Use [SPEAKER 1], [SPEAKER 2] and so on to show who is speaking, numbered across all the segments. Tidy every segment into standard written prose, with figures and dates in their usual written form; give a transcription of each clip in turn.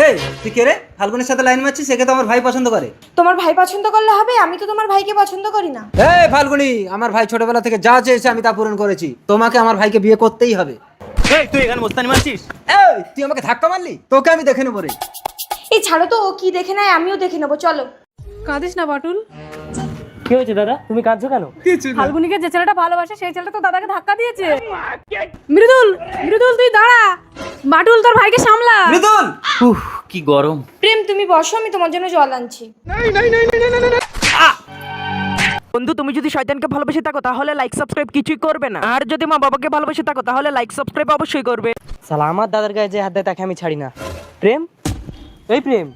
[SPEAKER 1] এই তুই কে রে? ফাল্গুনের সাথে লাইন মারছিস, একে তো আমার ভাই পছন্দ করে।
[SPEAKER 2] তোমার ভাই পছন্দ করলে হবে? আমি তো তোমার ভাইকে পছন্দ করি না।
[SPEAKER 1] এই ফাল্গুনি, আমার ভাই ছোটবেলা থেকে যা চেয়েছে আমি তা পূরণ করেছি, তোমাকে আমার ভাইকে বিয়ে করতেই হবে।
[SPEAKER 3] এই তুই এখানে মস্তানি মারছিস?
[SPEAKER 1] এই তুই আমাকে ধাক্কা মারলি, তোকে আমি দেখে নেবো রে।
[SPEAKER 2] এই ছাড়ো তো, ও কি দেখে নেয় আমিও দেখে নেবো, চলো।
[SPEAKER 4] কাঁদিস না বাটুল।
[SPEAKER 3] কি হয়েছে দাদা, তুমি কাঁদছো কেন?
[SPEAKER 4] ফাল্গুনিকে যে ছেলেটা ভালোবাসে সেই ছেলেটা তো দাদাকে ধাক্কা দিয়েছে। মৃদুল, মৃদুল তুই দাঁড়া, বাটুল তোর ভাইকে সামলা।
[SPEAKER 1] মৃদুল,
[SPEAKER 3] উফ কি গরম।
[SPEAKER 2] প্রেম তুমি বসো, আমি তোমার জন্য জল আনছি।
[SPEAKER 5] বন্ধু, তুমি যদি শয়তানকে ভালোবেসে থাকো তাহলে লাইক সাবস্ক্রাইব কিছুই করবে না, আর যদি মা বাবাকে ভালোবেসে থাকো তাহলে লাইক সাবস্ক্রাইব অবশ্যই করবে।
[SPEAKER 3] শালা আমার দাদার গায়ে যে হাত দেয় তাকে আমি ছাড়ি না। প্রেম, এই প্রেম,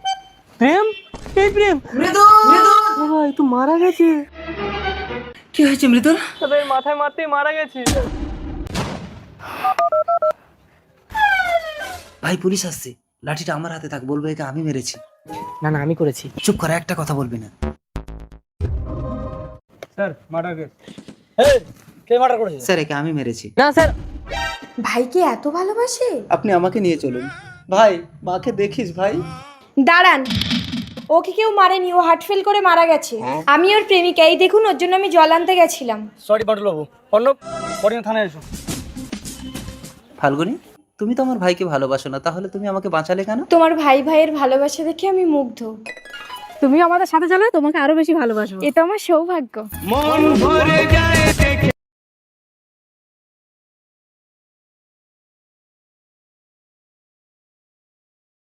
[SPEAKER 3] প্রেম, এই প্রেম। ভাই তুই মারা গেছে।
[SPEAKER 1] কি হয়েছে মৃদুল?
[SPEAKER 3] তবে মাথায় মারতে মারা গেছে।
[SPEAKER 1] ভাই পুলিশ আসছে, লাঠিটা আমার হাতে থাক, বলবো একে আমি মেরেছি।
[SPEAKER 3] না না আমি করেছি।
[SPEAKER 1] চুপ করে, একটা কথা বলবি না।
[SPEAKER 3] Sir murder case. এই কে মার্ডার করেছে?
[SPEAKER 1] স্যার একে আমি মেরেছি।
[SPEAKER 3] না স্যার।
[SPEAKER 2] ভাইকে এত ভালোবাসে?
[SPEAKER 1] আপনি আমাকে নিয়ে চলুন ভাই, মাকে দেখিস ভাই।
[SPEAKER 2] দাঁড়ান, ওকে কেউ মারেনি, ও হার্ট ফেল করে মারা গেছে। আমি ওর প্রেমিকা, এই দেখুন ওর জন্য আমি জল আনতে গেছিলাম।
[SPEAKER 3] সরি বাটুল বাবু, অর্ণব পরিণা থানায় এসো।
[SPEAKER 1] ফাল্গুনি, তুমি তো আমার ভাইকে ভালোবাসো না, তাহলে তুমি আমাকে বাঁচালে কেন?
[SPEAKER 2] তোমার ভাই ভাইয়ের ভালোবাসা দেখে আমি মুগ্ধ।
[SPEAKER 4] তুমি আমাদের সাথে চলো, তোমাকে আরো বেশি ভালোবাসবো।
[SPEAKER 2] এটা আমার সৌভাগ্য।
[SPEAKER 5] মন ভরে যায়